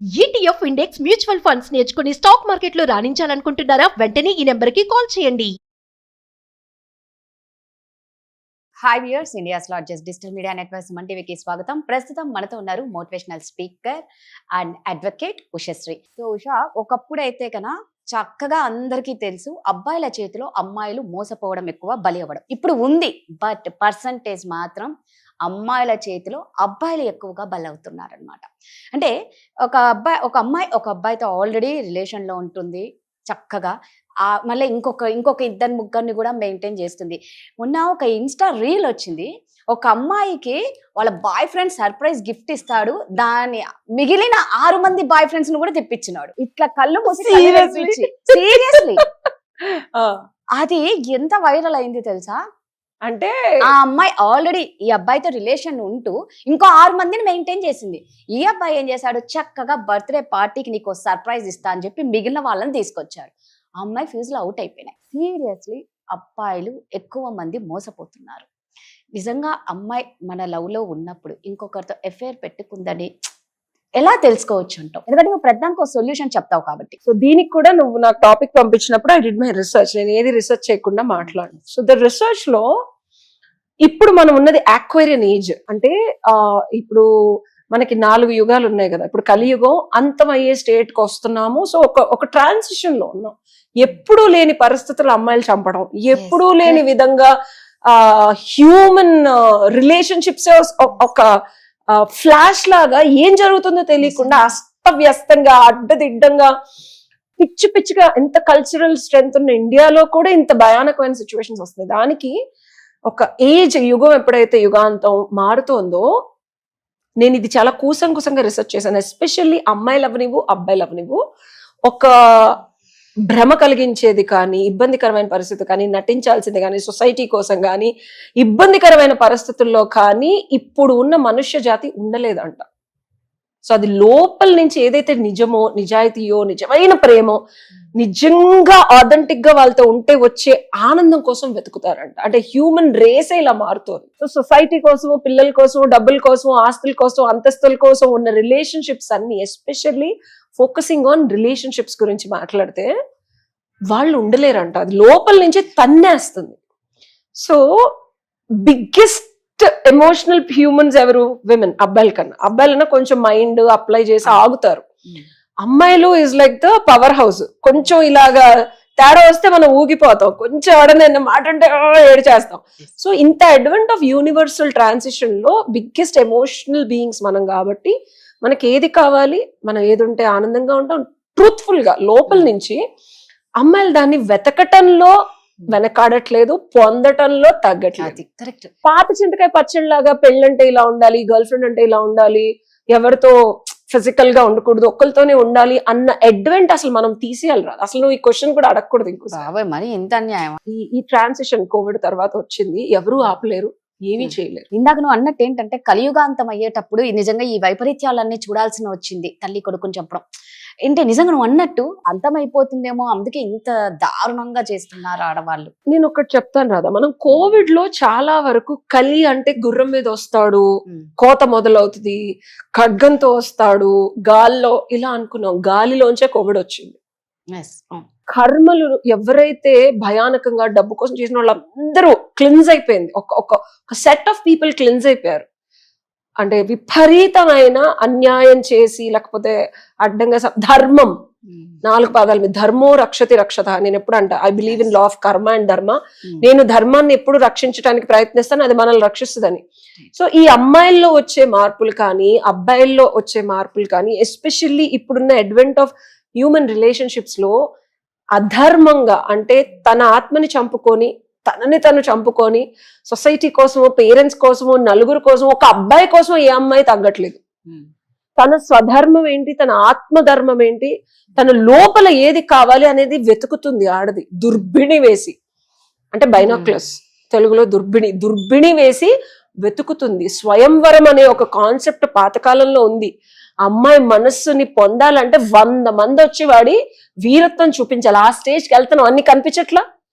ETF index mutual funds నేర్చుకుని stock మార్కెట్లో రాణించాలనుకుంటున్నారా? వెంటనే ఈ నెంబర్కి కాల్ చేయండి. Hi viewers, India's largest digital media network Suman టీవీకి స్వాగతం. ప్రస్తుతం మనతో ఉన్నారు motivational speaker and advocate Ushasri. So Usha, ఒకప్పుడు అయితే కన్నా చక్కగా అందరికీ తెలుసు అబ్బాయిల చేతిలో అమ్మాయిలు మోసపోవడం ఎక్కువ, బలి అవ్వడం ఇప్పుడు ఉంది. బట్ పర్సంటేజ్ మాత్రం అమ్మాయిల చేతిలో అబ్బాయిలు ఎక్కువగా బలవుతున్నారు అనమాట. అంటే ఒక అబ్బాయితో ఆల్రెడీ రిలేషన్లో ఉంటుంది చక్కగా, మళ్ళీ ఇంకొక ఇద్దరు ముగ్గురిని కూడా మెయింటైన్ చేస్తుంది. మొన్న ఒక ఇన్స్టా రీల్ వచ్చింది, ఒక అమ్మాయికి వాళ్ళ బాయ్ ఫ్రెండ్ సర్ప్రైజ్ గిఫ్ట్ ఇస్తాడు, దాని మిగిలిన 6 మంది బాయ్ ఫ్రెండ్స్ ను కూడా తెప్పించినాడు. ఇట్లా కళ్ళు మూసి సీరియస్లీ అది ఎంత వైరల్ అయింది తెలుసా? అంటే ఆ అమ్మాయి ఆల్రెడీ ఈ అబ్బాయితో రిలేషన్ ఉంటూ ఇంకో 6 మందిని మెయింటైన్ చేసింది. ఈ అబ్బాయి ఏం చేశాడు, చక్కగా బర్త్డే పార్టీకి నీకు సర్ప్రైజ్ ఇస్తా అని చెప్పి మిగిలిన వాళ్ళని తీసుకొచ్చారు. ఆ అమ్మాయి ఫ్యూజ్ లో అవుట్ అయిపోయినాయి. సీరియస్లీ అబ్బాయిలు ఎక్కువ మంది మోసపోతున్నారు. నిజంగా అమ్మాయి మన లవ్ లో ఉన్నప్పుడు ఇంకొకరితో ఎఫైర్ పెట్టుకుందని ఎలా తెలుసుకోవచ్చు అంటావు? ఎందుకంటే నువ్వు ప్రధానికి ఒక సొల్యూషన్ చెప్తావు కాబట్టి. సో దీనికి కూడా నువ్వు నాకు టాపిక్ పంపించినప్పుడు ఐ డిడ్ మై రీసెర్చ్. నేను ఏది రీసెర్చ్ చేయకుండా మాట్లాడాను. సో ద రీసెర్చ్ లో ఇప్పుడు మనం ఉన్నది ఆక్వేరియన్ ఏజ్. అంటే ఇప్పుడు మనకి 4 యుగాలు ఉన్నాయి కదా. ఇప్పుడు కలియుగం అంతమయ్యే స్టేట్ కి వస్తున్నాము. సో ఒక ట్రాన్సిషన్ లో ఉన్నాం. ఎప్పుడూ లేని పరిస్థితులు అమ్మాయిలు చంపడం, ఎప్పుడూ లేని విధంగా హ్యూమన్ రిలేషన్షిప్స్ ఒక ఫ్లాష్ లాగా ఏం జరుగుతుందో తెలియకుండా అస్తవ్యస్తంగా అడ్డదిడ్డంగా పిచ్చి పిచ్చిగా, ఎంత కల్చరల్ స్ట్రెంగ్త్ ఉన్న ఇండియాలో కూడా ఇంత భయానకమైన సిచ్యువేషన్స్ వస్తాయి. దానికి ఒక ఏజ్, యుగం ఎప్పుడైతే యుగాంతం మారుతోందో, నేను ఇది చాలా కూసంగా రీసెర్చ్ చేశాను. ఎస్పెషల్లీ అమ్మాయిలు అవనివ్వు అబ్బాయిలు అవనివ్వు, ఒక భ్రమ కలిగించేది కానీ, ఇబ్బందికరమైన పరిస్థితి కానీ, నటించాల్సింది కానీ, సొసైటీ కోసం కానీ, ఇబ్బందికరమైన పరిస్థితుల్లో కానీ ఇప్పుడు ఉన్న మనుష్య జాతి ఉండలేదంట. సో అది లోపల నుంచి ఏదైతే నిజమో, నిజాయితీయో, నిజమైన ప్రేమో, నిజంగా ఆథెంటిక్ గా వాళ్ళతో ఉంటే వచ్చే ఆనందం కోసం వెతుకుతారంట. అంటే హ్యూమన్ రేసే ఇలా మారుతుంది. సో సొసైటీ కోసము, పిల్లల కోసం, డబ్బుల కోసం, ఆస్తుల కోసం, అంతస్తుల కోసం ఉన్న రిలేషన్షిప్స్ అన్ని, ఎస్పెషల్లీ ఫోకసింగ్ ఆన్ రిలేషన్షిప్స్ గురించి మాట్లాడితే వాళ్ళు ఉండలేరంట. అది లోపల నుంచి తన్నేస్తుంది. సో బిగ్గెస్ట్ ఎమోషనల్ హ్యూమన్స్ ఎవరు? విమెన్. అబ్బాయిల కన్నా. అబ్బాయిలన్నా కొంచెం మైండ్ అప్లై చేసి ఆగుతారు. అమ్మాయిలు is like the power house. కొంచెం ఇలాగా తేడా వస్తే మనం ఊగిపోతాం, కొంచెం ఎవడన్నా మాట అంటే ఏడు చేస్తాం. సో ఇంత అడ్వెంట్ ఆఫ్ యూనివర్సల్ ట్రాన్సిషన్ లో బిగ్గెస్ట్ ఎమోషనల్ బీయింగ్స్ మనం కాబట్టి, మనకి ఏది కావాలి, మనం ఏది ఉంటే ఆనందంగా ఉంటాం, ట్రూత్ఫుల్ గా లోపల నుంచి. అమ్మాయిలు దాన్ని వెతకటంలో వెనకాడట్లేదు, పొందటంలో తగ్గట్లేదు. కరెక్ట్. పాత చింతకాయ పచ్చడిలాగా పెళ్ళంటే ఇలా ఉండాలి, గర్ల్ ఫ్రెండ్ అంటే ఇలా ఉండాలి, ఎవరితో ఫిజికల్ గా ఉండకూడదు, ఒక్కరితోనే ఉండాలి అన్న అడ్వెంట్ అసలు మనం తీసేయాలి. రాదు అసలు. నువ్వు ఈ క్వశ్చన్ కూడా అడగకూడదు. ఇంకోసారి మరి ఇంత అన్యాయం. ఈ ట్రాన్సిషన్ కోవిడ్ తర్వాత వచ్చింది, ఎవరూ ఆపలేరు, ఏమీ చేయలేరు. ఇందాక నువ్వు అన్నట్టు ఏంటంటే కలియుగాంతం అయ్యేటప్పుడు నిజంగా ఈ వైపరీత్యాలన్నీ చూడాల్సిన వచ్చింది, తల్లి కొడుకుని చెప్పడం. ఏంటి నిజంగా నువ్వు అన్నట్టు అంతమైపోతుందేమో, అందుకే ఇంత దారుణంగా చేస్తున్నారు ఆడవాళ్ళు. నేను ఒకటి చెప్తాను రాదా, మనం కోవిడ్ లో చాలా వరకు కలి అంటే గుర్రం మీద వస్తాడు, కోత మొదలవుతుంది, ఖడ్గంతో వస్తాడు, గాల్లో ఇలా అనుకున్నాం. గాలిలోంచే కోవిడ్ వచ్చింది. కర్మలు ఎవరైతే భయానకంగా డబ్బు కోసం చేసిన వాళ్ళందరూ క్లిన్స్ అయిపోయింది. ఒక సెట్ ఆఫ్ పీపుల్ క్లిన్స్ అయిపోయారు. అంటే విపరీతమైన అన్యాయం చేసి, లేకపోతే అడ్డంగా ధర్మం, 4 పాదాల మీద ధర్మో రక్షతి రక్షత. నేను ఎప్పుడు అంట, I believe in law of కర్మ అండ్ ధర్మ. నేను ధర్మాన్ని ఎప్పుడు రక్షించడానికి ప్రయత్నిస్తాను, అది మనల్ని రక్షిస్తుందని. సో ఈ అమ్మాయిల్లో వచ్చే మార్పులు కానీ, అబ్బాయిల్లో వచ్చే మార్పులు కానీ, ఎస్పెషల్లీ ఇప్పుడున్న అడ్వెంట్ ఆఫ్ హ్యూమన్ రిలేషన్షిప్స్ లో అధర్మంగా, అంటే తన ఆత్మని చంపుకొని, తనని తను చంపుకొని, సొసైటీ కోసమో, పేరెంట్స్ కోసమో, నలుగురు కోసమో, ఒక అబ్బాయి కోసం ఏ అమ్మాయి తగ్గట్లేదు. తన స్వధర్మం ఏంటి, తన ఆత్మధర్మం ఏంటి, తన లోపల ఏది కావాలి అనేది వెతుకుతుంది ఆడది. దుర్బిణి వేసి, అంటే బైనాక్యులర్స్ తెలుగులో దుర్బిణి వేసి వెతుకుతుంది. స్వయంవరం అనే ఒక కాన్సెప్ట్ పాతకాలంలో ఉంది. అమ్మాయి మనస్సుని పొందాలంటే 100 మంది వచ్చి వాడి వీరత్వం చూపించాలి. ఆ స్టేజ్కి వెళ్తాను, అన్ని కనిపించట్లా.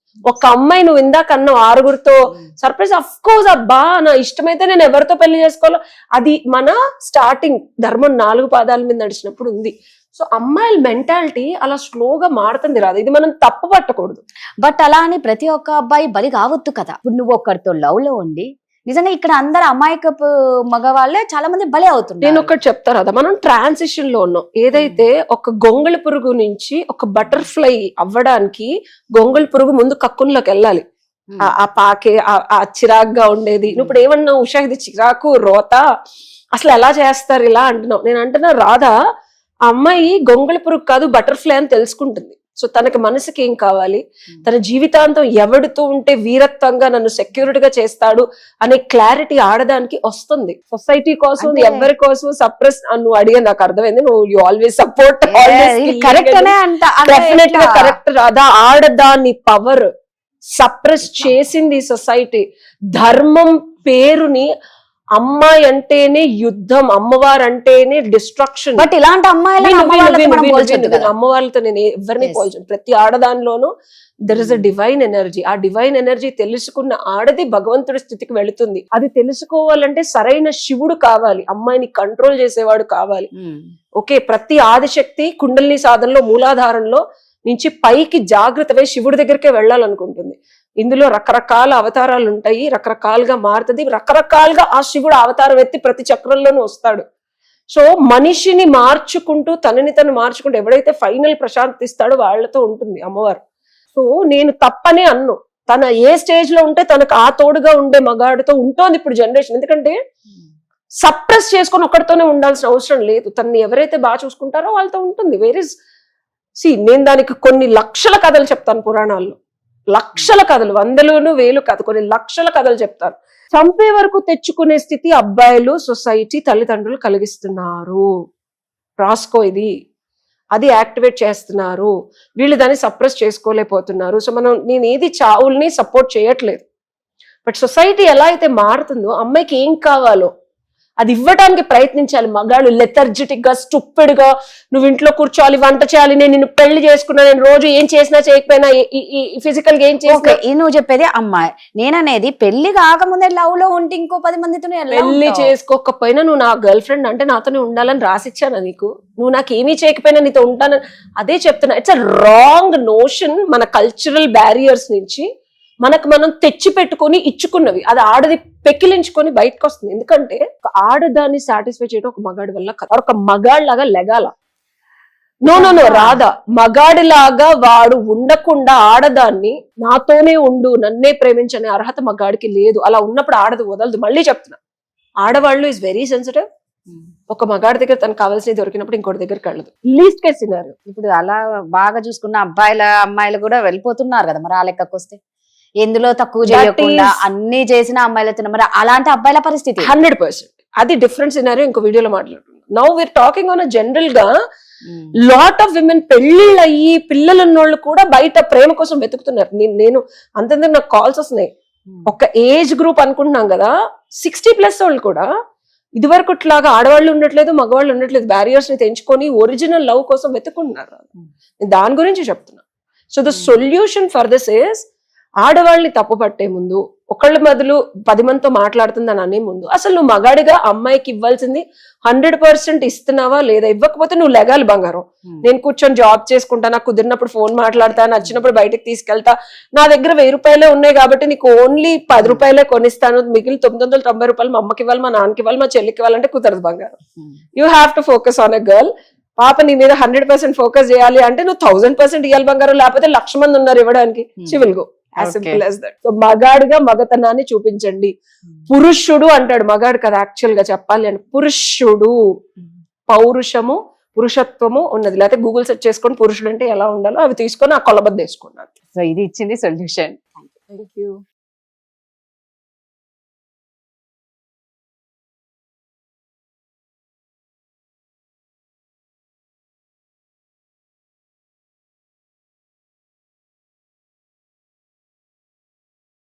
ఒక అమ్మాయి నువ్వు ఇందాక అన్నావు 6గురితో సర్ప్రైజ్, అఫ్ కోర్స్ అబ్బా నా ఇష్టమైతే నేను ఎవరితో పెళ్లి చేసుకోవాలో, అది మన స్టార్టింగ్ ధర్మం 4 పాదాల మీద నడిచినప్పుడు ఉంది. సో అమ్మాయిల మెంటాలిటీ అలా స్లోగా మారుతుంది రాదు, ఇది మనం తప్పు పట్టకూడదు. బట్ అలా అని ప్రతి ఒక్క అబ్బాయి బలి కావద్దు కదా. ఇప్పుడు నువ్వు ఒక్కరితో లవ్ లో ఉండి నిజంగా ఇక్కడ అందరు అమాయకపు మగవాళ్ళే చాలా మంది బలి అవుతున్నారు. నేను ఒకటి చెప్తా రాదా, మనం ట్రాన్సిషన్ లో ఉన్నాం. ఏదైతే ఒక గొంగళి పురుగు నుంచి ఒక బటర్ఫ్లై అవ్వడానికి గొంగళి పురుగు ముందు కక్కుల్లోకి వెళ్ళాలి. ఆ పాకే ఆ చిరాగ్గా ఉండేది. నువ్వు ఇప్పుడు ఏమన్నావు ఉషా, ఇది చిరాకు రోత, అసలు ఎలా చేస్తారు ఇలా అంటున్నావు. నేను అంటున్నా రాధా, ఆ అమ్మాయి గొంగళి పురుగు కాదు బటర్ఫ్లై అని తెలుసుకుంటుంది. సో తనకి మనసుకి ఏం కావాలి, తన జీవితాంతం ఎవడితో ఉంటే వీరత్వంగా నన్ను సెక్యూరిటీగా చేస్తాడు అనే క్లారిటీ ఆడదానికి వస్తుంది. సొసైటీ కోసం ఎవరి కోసం సప్రెస్ నువ్వు అడిగే నాకు అర్థమైంది. నువ్వు యు ఆల్వేస్ సపోర్ట్, డెఫినెట్ గా కరెక్ట్ రాదా. ఆడదాని పవర్ సప్రెస్ చేసింది సొసైటీ. ధర్మం పేరుని అమ్మాయి అంటేనే యుద్ధం, అమ్మవారు అంటేనే డిస్ట్రక్షన్. బట్ ఇలాంటి అమ్మవాళ్ళతో నేను ఎవరిని పోల్చను. ప్రతి ఆడదానిలోనూ there is a divine energy. ఆ డివైన్ ఎనర్జీ తెలుసుకున్న ఆడది భగవంతుడి స్థితికి వెళుతుంది. అది తెలుసుకోవాలంటే సరైన శివుడు కావాలి, అమ్మాయిని కంట్రోల్ చేసేవాడు కావాలి. ఓకే, ప్రతి ఆదిశక్తి కుండలిని సాధనలో మూలాధారంలో నుంచి పైకి జాగ్రత్తపై శివుడి దగ్గరికే వెళ్ళాలనుకుంటుంది. ఇందులో రకరకాల అవతారాలు ఉంటాయి, రకరకాలుగా మారుతుంది, రకరకాలుగా ఆ శివుడు అవతారం ఎత్తి ప్రతి చక్రంలోనూ వస్తాడు. సో మనిషిని మార్చుకుంటూ తనని తను మార్చుకుంటూ ఎవడైతే ఫైనల్ ప్రశాంతి ఇస్తాడో వాళ్ళతో ఉంటుంది అమ్మవారు. సో నేను తప్పనే అన్ను, తన ఏ స్టేజ్ లో ఉంటే తనకు ఆ తోడుగా ఉండే మగాడితో ఉంటోంది ఇప్పుడు జనరేషన్. ఎందుకంటే సప్రెస్ చేసుకొని ఒక్కడితోనే ఉండాల్సిన అవసరం లేదు. తనని ఎవరైతే బాగా చూసుకుంటారో వాళ్ళతో ఉంటుంది. నేను దానికి కొన్ని లక్షల కథలు చెప్తాను పురాణాల్లో, లక్షల కథలు, 100లోను 1000 కథ, కొన్ని లక్షల కథలు చెప్తారు. చంపే వరకు తెచ్చుకునే స్థితి అబ్బాయిలు, సొసైటీ, తల్లిదండ్రులు కలిగిస్తున్నారు. రాసుకో ఇది, అది యాక్టివేట్ చేస్తున్నారు. వీళ్ళు దాన్ని సప్రెస్ చేసుకోలేకపోతున్నారు. సో నేను ఏది చావుల్ని సపోర్ట్ చేయట్లేదు. బట్ సొసైటీ ఎలా అయితే మారుతుందో అమ్మాయికి ఏం కావాలో అది ఇవ్వడానికి ప్రయత్నించాలి. మగాళ్ళు లెథర్జిటిక్ గా, స్టూపిడ్ గా నువ్వు ఇంట్లో కూర్చోవాలి, వంట చేయాలి, నేను నిన్ను పెళ్లి చేసుకున్నా, నేను రోజు ఏం చేసినా చేయకపోయినా ఫిజికల్ గా ఏం చేసినా. నువ్వు చెప్పేది అమ్మాయి, నేననేది పెళ్లి కాకముందే లవ్ లో ఉంటే ఇంకో 10 మందితో పెళ్లి చేసుకోకపోయినా నువ్వు నా గర్ల్ ఫ్రెండ్ అంటే నాతోనే ఉండాలని రాసిచ్చానా నీకు? నువ్వు నాకు ఏమీ చేయకపోయినా నీతో ఉంటానని అదే చెప్తున్నా. It's a wrong notion. మన కల్చరల్ బ్యారియర్స్ నుంచి మనకు మనం తెచ్చి పెట్టుకొని ఇచ్చుకున్నవి, అది ఆడది పెకిలించుకొని బయటకు వస్తుంది. ఎందుకంటే ఒక ఆడదాన్ని సాటిస్ఫై చేయడం ఒక మగాడి వల్ల కాదు. ఒక మగాడిలాగా లెగాల. నో రాదా, మగాడిలాగా వాడు ఉండకుండా ఆడదాన్ని నాతోనే ఉండు, నన్నే ప్రేమించనే అర్హత మగాడికి లేదు. అలా ఉన్నప్పుడు ఆడది వదలదు. మళ్ళీ చెప్తున్నా, ఆడవాళ్ళు ఈజ్ వెరీ సెన్సిటివ్. ఒక మగాడి దగ్గర తనకు కావాల్సినవి దొరికినప్పుడు ఇంకోటి దగ్గరికి వెళ్ళదు. Least case scenario. ఇప్పుడు అలా బాగా చూసుకున్న అమ్మాయిలు కూడా వెళ్ళిపోతున్నారు కదా, మరి ఆ లెక్కకు వస్తే ఎందులో తక్కువ చేయకుండా అన్ని చేసిన అమ్మాయిలతో, మరి అలాంటి అబ్బాయిల పరిస్థితి 100%. అది డిఫరెంట్ సినారియో, ఇంకో వీడియోలో మాట్లాడుతున్నాం. Now we're talking on general గా లాట్ ఆఫ్ విమెన్ పెళ్లిళ్ళు అయ్యి పిల్లలు ఉన్నోళ్ళు కూడా బయట ప్రేమ కోసం వెతుకుతున్నారు. నేను అంతేందుకు నాకు కాల్స్ వస్తున్నాయి. ఒక ఏజ్ గ్రూప్ అనుకుంటున్నాం కదా, 60+ వాళ్ళు కూడా ఇదివరకు ఇట్లాగా ఆడవాళ్ళు ఉండట్లేదు, మగవాళ్ళు ఉండట్లేదు, బ్యారియర్స్ ని తెంచుకొని ఒరిజినల్ లవ్ కోసం వెతుకుంటున్నారు. దాని గురించి చెప్తున్నా. So the solution for this is, ఆడవాళ్ళని తప్పు పట్టే ముందు, ఒకళ్ళ మొదలు 10 మందితో మాట్లాడుతుందని అనే ముందు, అసలు నువ్వు మగాడిగా అమ్మాయికి ఇవ్వాల్సింది 100% ఇస్తున్నావా లేదా? ఇవ్వకపోతే నువ్వు లెగాలి బంగారం. నేను కూర్చొని జాబ్ చేసుకుంటా, నాకు కుదిరినప్పుడు ఫోన్ మాట్లాడతా, నచ్చినప్పుడు బయటకు తీసుకెళ్తా, నా దగ్గర 1000 రూపాయలే ఉన్నాయి కాబట్టి నీకు ఓన్లీ 10 రూపాయలే కొనిస్తాను, మిగిలిన 990 రూపాయలు మా అమ్మకి ఇవ్వాలి, మా నాన్నకి ఇవ్వాలి, మా చెల్లికి ఇవ్వాలంటే కుదరదు బంగారం. You have to focus on a girl. పాప నీ మీద 100% ఫోకస్ చేయాలి అంటే నువ్వు 1000% ఇవ్వాలి బంగారం, లేకపోతే 1,00,000 మంది ఉన్నారు ఇవ్వడానికి, she will go. As simple as that. So మగాడిగా మగతనాన్ని చూపించండి. పురుషుడు అంటాడు, మగాడు కదా యాక్చువల్ గా చెప్పాలి అంటే. పురుషుడు పౌరుషము, పురుషత్వము ఉన్నది. లేకపోతే గూగుల్ సెర్చ్ చేసుకొని పురుషుడు అంటే ఎలా ఉండాలో అవి తీసుకొని ఆ కొలబద్ద వేసుకున్నాను. సో ఇది ఇచ్చింది సొల్యూషన్. Thank you.